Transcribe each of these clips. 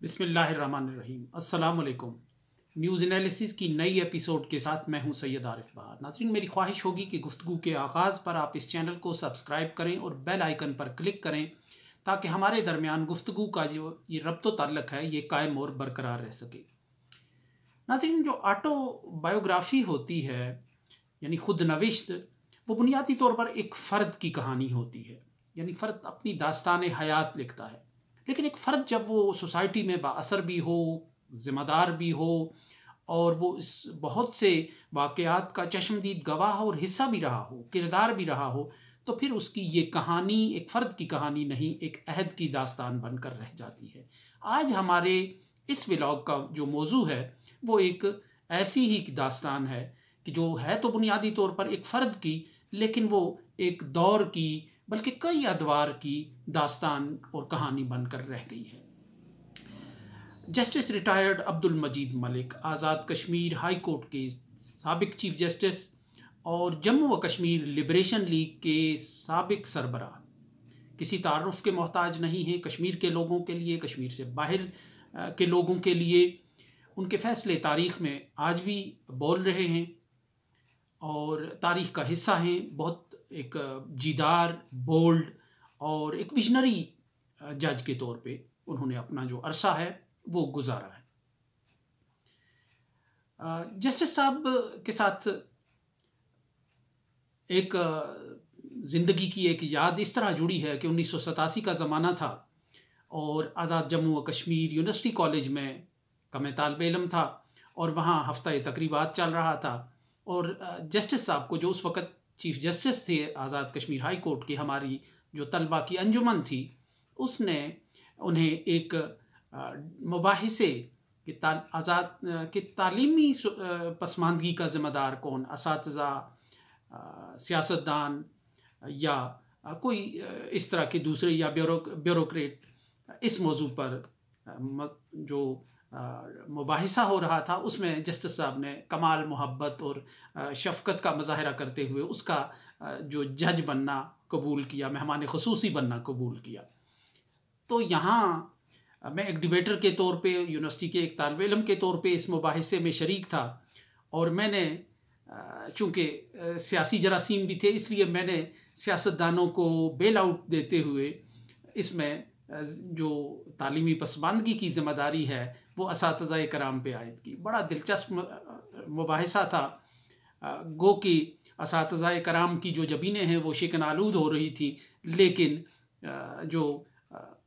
बिस्मिल्लाहिर्रहमानिर्रहीम। अस्सलाम वालेकुम। न्यूज़ एनालिसिस की नई एपिसोड के साथ मैं हूं सैयद आरिफ बहार। नाज़रीन, मेरी ख्वाहिश होगी कि गुफ्तगू के आगाज़ पर आप इस चैनल को सब्सक्राइब करें और बेल आइकन पर क्लिक करें ताकि हमारे दरमियान गुफ्तगू का जो ये रब्तो ताल्लुक़ है ये कायम और बरकरार रह सके। नाज़रीन, जो ऑटोबायोग्राफ़ी होती है यानी खुद नविश्त, वो बुनियादी तौर पर एक फ़र्द की कहानी होती है। यानी फ़र्द अपनी दास्तान हयात लिखता है। लेकिन एक फ़र्द जब वो सोसाइटी में बाअसर भी हो, ज़िम्मेदार भी हो और वो इस बहुत से वाक़यात का चश्मदीद गवाह और हिस्सा भी रहा हो, किरदार भी रहा हो, तो फिर उसकी ये कहानी एक फ़र्द की कहानी नहीं, एक अहद की दास्तान बनकर रह जाती है। आज हमारे इस व्लॉग का जो मौजू है वो एक ऐसी ही दास्तान है कि जो है तो बुनियादी तौर पर एक फ़र्द की, लेकिन वो एक दौर की बल्कि कई अदवार की दास्तान और कहानी बनकर रह गई है। जस्टिस रिटायर्ड अब्दुल मजीद मलिक, आज़ाद कश्मीर हाई कोर्ट के साबिक चीफ जस्टिस और जम्मू व कश्मीर लिबरेशन लीग के साबिक सरबराह, किसी तारुफ के मोहताज नहीं हैं। कश्मीर के लोगों के लिए, कश्मीर से बाहर के लोगों के लिए उनके फ़ैसले तारीख़ में आज भी बोल रहे हैं और तारीख़ का हिस्सा हैं। बहुत एक जीदार, बोल्ड और एक विजनरी जज के तौर पे उन्होंने अपना जो अरसा है वो गुजारा है। जस्टिस साहब के साथ एक ज़िंदगी की एक याद इस तरह जुड़ी है कि 1987 का ज़माना था और आज़ाद जम्मू व कश्मीर यूनिवर्सिटी कॉलेज में का मैं तालिब इल्म था और वहाँ हफ्ता तकरीबात चल रहा था और जस्टिस साहब को, जो उस वक़्त चीफ जस्टिस थे आज़ाद कश्मीर हाई कोर्ट की, हमारी जो तलबा की अंजुमन थी, उसने उन्हें एक मुबाहिसे कि आज़ाद के तालीमी पसमानदगी का ज़िम्मेदार कौन, असातिज़ा, सियासतदान या कोई इस तरह के दूसरे या ब्यूरोक्रेट, इस मौजू पर जो मुबाहिसा हो रहा था उसमें जस्टिस साहब ने कमाल मोहब्बत और शफ़क़त का मुज़ाहरा करते हुए उसका जो जज बनना कबूल किया, मेहमान ख़ुसूसी बनना कबूल किया। तो यहाँ मैं एक डिबेटर के तौर पे, यूनिवर्सिटी के एक तालिब इल्म के तौर पे इस मुबाहिसे में शरीक था और मैंने चूँकि सियासी जरासीम भी थे, इसलिए मैंने सियासतदानों को बेल आउट देते हुए इसमें जो तालीमी पसमानदगी की ज़िम्मेदारी है वो असातिज़ा कराम पे आयद की। बड़ा दिलचस्प मुबाहिसा था। गो कि असातिज़ा कराम की जो जबीनें हैं वो शिकन आलूद हो रही थी, लेकिन जो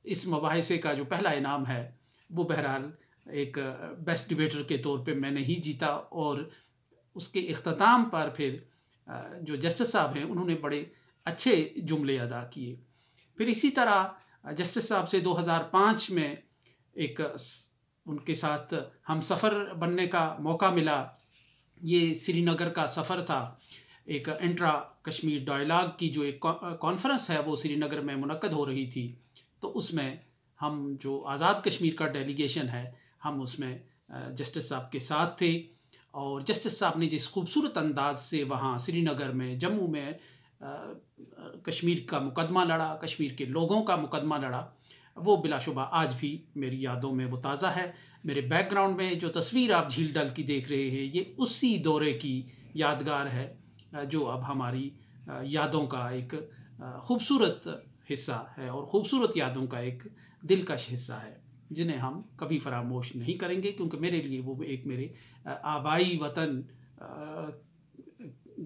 इस मुबाहिसे का जो पहला इनाम है वो बहरहाल एक बेस्ट डिबेटर के तौर पे मैंने ही जीता और उसके इख्तिताम पर फिर जो जस्टिस साहब हैं उन्होंने बड़े अच्छे जुमले अदा किए। फिर इसी तरह जस्टिस साहब से 2005 में एक उनके साथ हम सफ़र बनने का मौका मिला। ये श्रीनगर का सफ़र था। एक इंट्रा कश्मीर डायलॉग की जो एक कॉन्फ्रेंस है वो श्रीनगर में मुनक्कद हो रही थी, तो उसमें हम जो आज़ाद कश्मीर का डेलीगेशन है हम उसमें जस्टिस साहब के साथ थे और जस्टिस साहब ने जिस खूबसूरत अंदाज से वहाँ श्रीनगर में, जम्मू में कश्मीर का मुकदमा लड़ा, कश्मीर के लोगों का मुकदमा लड़ा, वो बिलाशुबा आज भी मेरी यादों में वो ताज़ा है। मेरे बैकग्राउंड में जो तस्वीर आप झील डल की देख रहे हैं ये उसी दौरे की यादगार है जो अब हमारी यादों का एक ख़ूबसूरत हिस्सा है और ख़ूबसूरत यादों का एक दिलकश हिस्सा है जिन्हें हम कभी फरामोश नहीं करेंगे, क्योंकि मेरे लिए वो एक मेरे आबाई वतन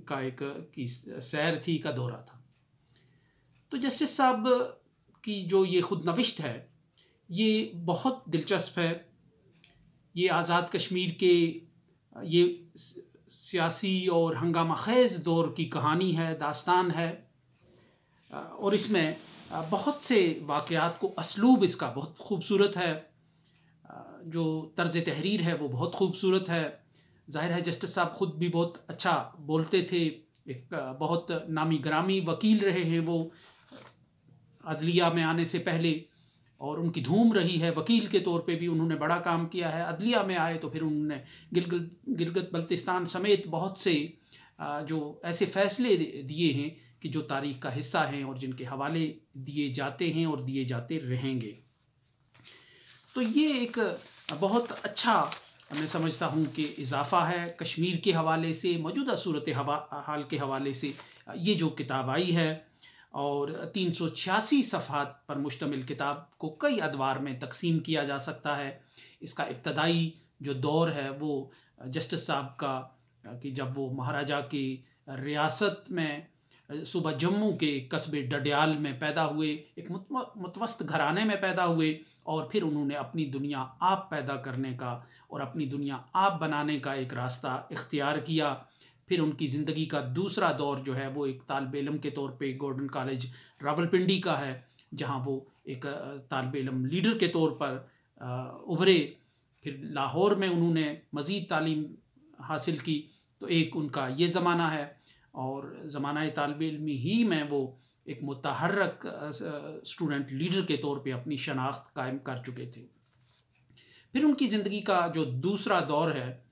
का एक की सैर थी, का दौरा था। तो जस्टिस साहब की जो ये खुद नविश्त है ये बहुत दिलचस्प है। ये आज़ाद कश्मीर के ये सियासी और हंगामा खेज़ दौर की कहानी है, दास्तान है और इसमें बहुत से वाक़यात को असलूब इसका बहुत खूबसूरत है। जो तर्ज़ तहरीर है वो बहुत खूबसूरत है। ज़ाहिर है जस्टिस साहब ख़ुद भी बहुत अच्छा बोलते थे, एक बहुत नामी ग्रामी वकील रहे हैं वो अदलिया में आने से पहले और उनकी धूम रही है। वकील के तौर पे भी उन्होंने बड़ा काम किया है। अदलिया में आए तो फिर उन्होंने गिलगित बल्तिस्तान समेत बहुत से जो ऐसे फ़ैसले दिए हैं कि जो तारीख़ का हिस्सा हैं और जिनके हवाले दिए जाते हैं और दिए जाते रहेंगे। तो ये एक बहुत अच्छा मैं समझता हूँ कि इजाफ़ा है कश्मीर के हवाले से, मौजूदा सूरत हाल के हवाले से ये जो किताब आई है। और 386 सफ़हात पर मुश्तमिल किताब को कई अदवार में तकसीम किया जा सकता है। इसका इब्तदाई जो दौर है वो जस्टिस साहब का कि जब वो महाराजा की रियासत में सूबा जम्मू के कस्बे डडियाल में पैदा हुए, एक मुतवस्त घराने में पैदा हुए, और फिर उन्होंने अपनी दुनिया आप पैदा करने का और अपनी दुनिया आप बनाने का एक रास्ता इख्तियार किया। फिर उनकी ज़िंदगी का दूसरा दौर जो है वो एक तालिब इल्म के तौर पे गॉर्डन कॉलेज रावलपिंडी का है, जहाँ वो एक तालिब इल्म लीडर के तौर पर उभरे। फिर लाहौर में उन्होंने मज़ीद तालीम हासिल की। तो एक उनका ये ज़माना है, और ज़माना तालिब इल्मी ही में वो एक मुतहर्रक स्टूडेंट लीडर के तौर पे अपनी शनाख्त कायम कर चुके थे। फिर उनकी ज़िंदगी का जो दूसरा दौर है,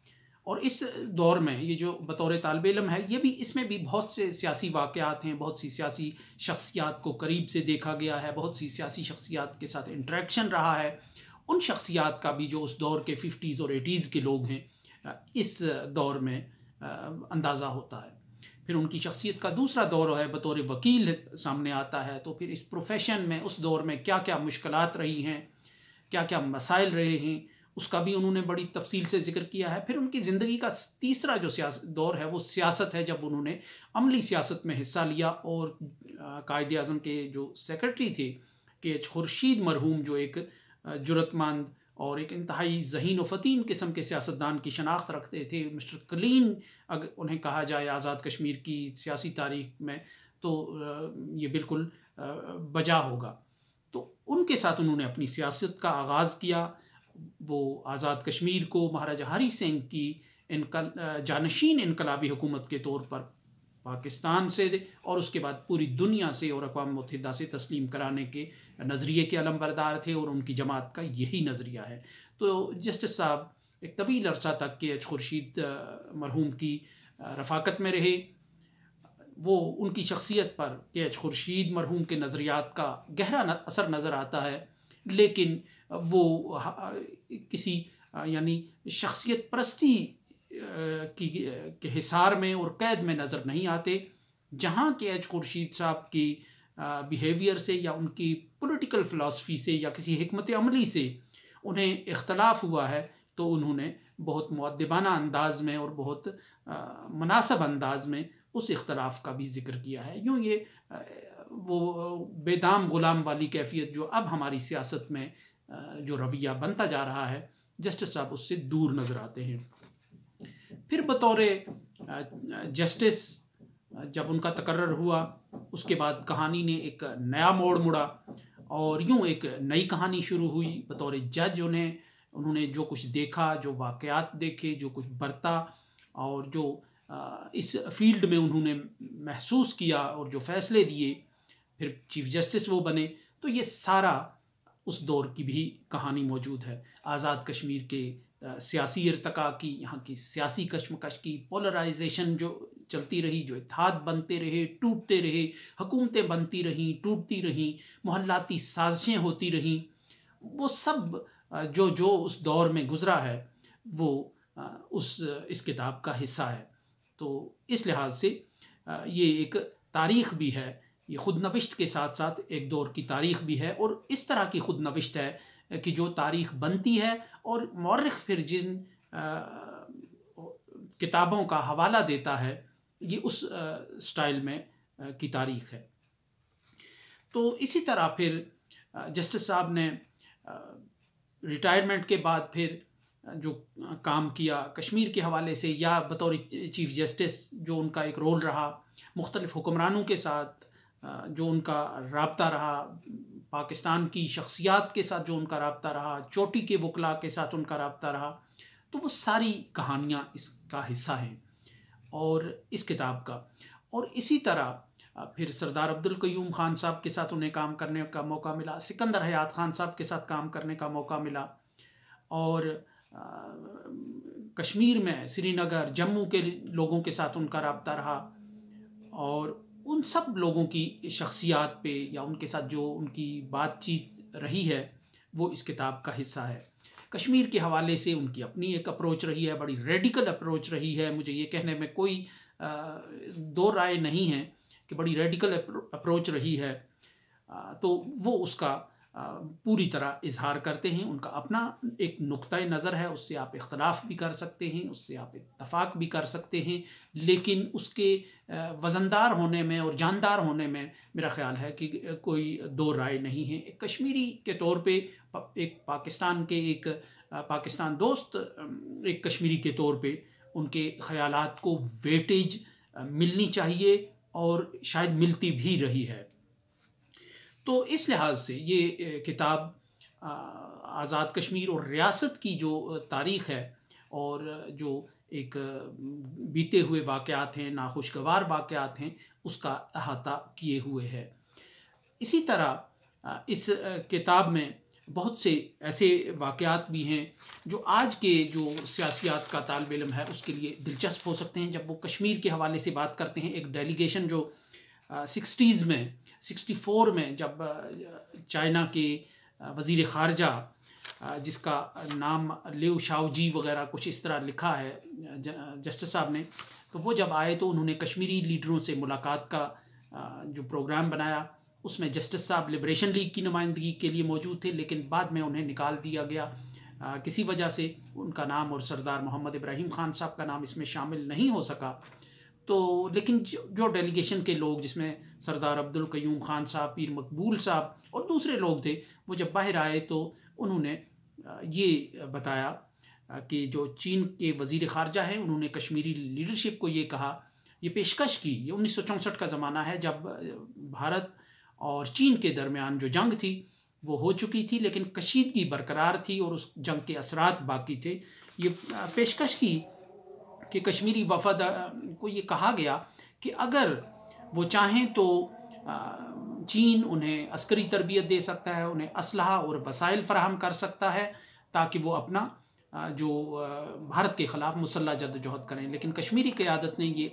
और इस दौर में ये जो बतौर तालिब इल्म है, ये भी इसमें भी बहुत से सियासी वाक़यात हैं, बहुत सी सियासी शख्सियात को करीब से देखा गया है, बहुत सी सियासी शख्सियात के साथ इंटरेक्शन रहा है। उन शख्सियात का भी जो उस दौर के 50s और 80s के लोग हैं, इस दौर में अंदाज़ा होता है। फिर उनकी शख्सियत का दूसरा दौर है बतौर वकील सामने आता है। तो फिर इस प्रोफेशन में उस दौर में क्या क्या मुश्किलात रही हैं, क्या क्या मसाइल रहे हैं, उसका भी उन्होंने बड़ी तफसील से जिक्र किया है। फिर उनकी ज़िंदगी का तीसरा जो दौर है वो सियासत है, जब उन्होंने अमली सियासत में हिस्सा लिया और कायद आज़म के जो सेक्रेटरी थे के खुर्शीद मरहूम, जो एक जुरतमंद और एक इंतहाई ज़हीन व फ़तीन किस्म के सियासतदान की शनाख्त रखते थे, मिस्टर क्लीन अगर उन्हें कहा जाए आज़ाद कश्मीर की सियासी तारीख में, तो ये बिल्कुल बजा होगा। तो उनके साथ उन्होंने अपनी सियासत का आगाज़ किया। वो आज़ाद कश्मीर को महाराजा हरी सिंह की जानशीन इनकलाबी हुकूमत के तौर पर पाकिस्तान से और उसके बाद पूरी दुनिया से और अक़वाम मुत्तहिदा से तस्लीम कराने के नज़रिए के अलमबरदार थे, और उनकी जमात का यही नज़रिया है। तो जस्टिस साहब एक तवील अरसा तक के खुर्शीद मरहूम की रफ़ाकत में रहे। वो उनकी शख्सियत पर के खुर्शीद मरहूम के नज़रियात का गहरा असर नज़र आता है, लेकिन वो किसी यानी शख्सियत परस्ती के हिसार में और कैद में नज़र नहीं आते। जहाँ के खुर्शीद साहब की बिहेवियर से या उनकी पॉलिटिकल फ़िलासफ़ी से या किसी हिकमत अमली से उन्हें इख्तलाफ हुआ है, तो उन्होंने बहुत मुअद्दिबाना अंदाज़ में और बहुत मुनासिब अंदाज़ में उस इख्तलाफ का भी ज़िक्र किया है। यूँ ये वो बेदाम ग़ुलाम वाली कैफियत जो अब हमारी सियासत में जो रवैया बनता जा रहा है, जस्टिस साहब उससे दूर नज़र आते हैं। फिर बतौर जस्टिस जब उनका तकर्रर हुआ, उसके बाद कहानी ने एक नया मोड़ मुड़ा और यूँ एक नई कहानी शुरू हुई। बतौर जज उन्होंने जो कुछ देखा, जो वाक़यात देखे, जो कुछ बरता और जो इस फील्ड में उन्होंने महसूस किया और जो फ़ैसले दिए, फिर चीफ़ जस्टिस वो बने। तो ये सारा उस दौर की भी कहानी मौजूद है। आज़ाद कश्मीर के सियासी इर्तका की, यहाँ की सियासी कशमकश की, पोलराइजेशन जो चलती रही, जो इत्तेहाद बनते रहे, टूटते रहे, हुकूमतें बनती रहीं, टूटती रहीं, मोहल्लाती साजिशें होती रहीं, वो सब जो उस दौर में गुज़रा है वो इस किताब का हिस्सा है। तो इस लिहाज से ये एक तारीख़ भी है, ये ख़ुद नविश्त के साथ साथ एक दौर की तारीख़ भी है, और इस तरह की ख़ुद नविश्त है कि जो तारीख़ बनती है और मौरख़ फिर जिन किताबों का हवाला देता है, ये उस स्टाइल में की तारीख़ है। तो इसी तरह फिर जस्टिस साहब ने रिटायरमेंट के बाद फिर जो काम किया कश्मीर के हवाले से, या बतौर चीफ़ जस्टिस जो उनका एक रोल रहा, मुख्तलिफ़ हुक्मरानों के साथ जो उनका राब्ता रहा, पाकिस्तान की शख्सियात के साथ जो उनका राब्ता रहा, चोटी के वकला के साथ उनका राब्ता रहा, तो वो सारी कहानियाँ इसका हिस्सा हैं और इस किताब का। और इसी तरह फिर सरदार अब्दुल क़य्यूम ख़ान साहब के साथ उन्हें काम करने का मौका मिला, सिकंदर हयात ख़ान साहब के साथ काम करने का मौका मिला, और कश्मीर में श्रीनगर, जम्मू के लोगों के साथ उनका राब्ता रहा, और उन सब लोगों की शख्सियात पे या उनके साथ जो उनकी बातचीत रही है वो इस किताब का हिस्सा है। कश्मीर के हवाले से उनकी अपनी एक अप्रोच रही है, बड़ी रेडिकल अप्रोच रही है। मुझे ये कहने में कोई दो राय नहीं है कि बड़ी रेडिकल अप्रोच रही है। तो वो उसका पूरी तरह इजहार करते हैं। उनका अपना एक नुक्ता नज़र है, उससे आप इख्तलाफ भी कर सकते हैं, उससे आप इत्तफाक भी कर सकते हैं, लेकिन उसके वज़नदार होने में और जानदार होने में मेरा ख़्याल है कि कोई दो राय नहीं है। एक कश्मीरी के तौर पे, एक पाकिस्तान के एक पाकिस्तान दोस्त एक कश्मीरी के तौर पे उनके ख़यालात को वेटेज मिलनी चाहिए और शायद मिलती भी रही है। तो इस लिहाज से ये किताब आज़ाद कश्मीर और रियासत की जो तारीख़ है और जो एक बीते हुए वाक़यात हैं, नाखुशगवार वाक़यात हैं, उसका अहाता किए हुए है। इसी तरह इस किताब में बहुत से ऐसे वाक़यात भी हैं जो आज के जो सियासियात का तालिब इल्म है उसके लिए दिलचस्प हो सकते हैं। जब वो कश्मीर के हवाले से बात करते हैं, एक डेलीगेशन जो 60s में 64 में जब चाइना के वज़ीर ख़ारजा जिसका नाम लिउ शाओजी वग़ैरह कुछ इस तरह लिखा है जस्टिस साहब ने, तो वो जब आए तो उन्होंने कश्मीरी लीडरों से मुलाकात का जो प्रोग्राम बनाया, उसमें जस्टिस साहब लिबरेशन लीग की नुमाइंदगी के लिए मौजूद थे, लेकिन बाद में उन्हें निकाल दिया गया किसी वजह से। उनका नाम और सरदार मोहम्मद इब्राहिम ख़ान साहब का नाम इसमें शामिल नहीं हो सका। तो लेकिन जो डेलीगेशन के लोग, जिसमें सरदार अब्दुल क़य्यूम ख़ान साहब, पीर मकबूल साहब और दूसरे लोग थे, वो जब बाहर आए तो उन्होंने ये बताया कि जो चीन के वज़ीर ख़ारजा हैं उन्होंने कश्मीरी लीडरशिप को ये कहा, ये पेशकश की, ये 1964 का ज़माना है जब भारत और चीन के दरमियान जो जंग थी वो हो चुकी थी, लेकिन कशीदगी बरकरार थी और उस जंग के असरात बाकी थे। ये पेशकश की कि कश्मीरी वफ़द को ये कहा गया कि अगर वो चाहें तो चीन उन्हें अस्करी तरबियत दे सकता है, उन्हें असलहा और वसाइल फ़राहम कर सकता है ताकि वो अपना जो भारत के ख़िलाफ़ मुसल्लह जद्दोजहद करें। लेकिन कश्मीरी क़यादत ने ये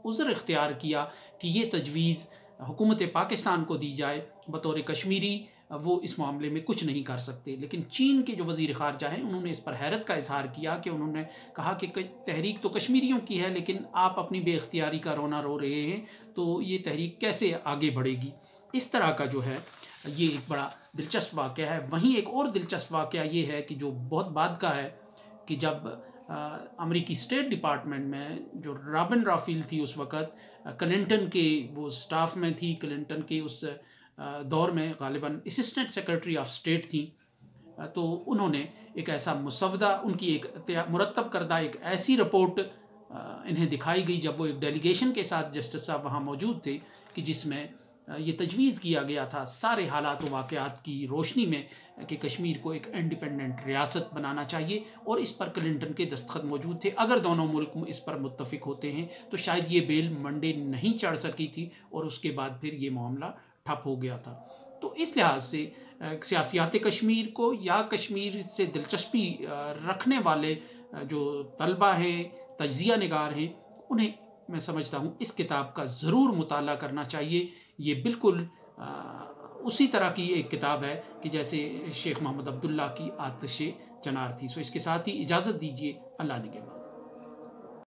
उज़्र इख्तियार किया कि ये तजवीज़ हुकूमत पाकिस्तान को दी जाए, बतौर कश्मीरी वो इस मामले में कुछ नहीं कर सकते। लेकिन चीन के जो वज़ीर ख़ारजा हैं उन्होंने इस पर हैरत का इजहार किया कि उन्होंने कहा कि तहरीक तो कश्मीरियों की है, लेकिन आप अपनी बेख्तियारी का रोना रो रहे हैं, तो ये तहरीक कैसे आगे बढ़ेगी। इस तरह का जो है ये एक बड़ा दिलचस्प वाक़या है। वहीं एक और दिलचस्प वाक़या ये है कि जो बहुत बाद का है कि जब अमेरिकी स्टेट डिपार्टमेंट में जो रॉबिन राफेल थी उस वक़्त क्लिंटन के वो स्टाफ में थी, क्लिंटन के उस दौर में गालिबन असिस्टेंट सेक्रेटरी ऑफ स्टेट थी, तो उन्होंने एक ऐसा मुसवदा, उनकी एक मुरतब करदा एक ऐसी रिपोर्ट इन्हें दिखाई गई जब वो एक डेलीगेशन के साथ जस्टिस साहब वहाँ मौजूद थे, कि जिसमें ये तजवीज़ किया गया था सारे हालात व वाक़यात की रोशनी में कि कश्मीर को एक इंडिपेंडेंट रियासत बनाना चाहिए, और इस पर क्लिंटन के दस्तखत मौजूद थे। अगर दोनों मुल्क इस पर मुत्तफ़िक होते हैं तो शायद ये बेल मंडे नहीं चढ़ सकी थी और उसके बाद फिर ये मामला ठप हो गया था। तो इस लिहाज से सियासियात कश्मीर को या कश्मीर से दिलचस्पी रखने वाले जो तलबा हैं, तज्ज़िया निगार हैं, उन्हें मैं समझता हूँ इस किताब का ज़रूर मुताला करना चाहिए। ये बिल्कुल उसी तरह की एक किताब है कि जैसे शेख मोहम्मद अब्दुल्ला की आतिश चनार थी। सो इसके साथ ही इजाज़त दीजिए। अल्लाह निगहबान।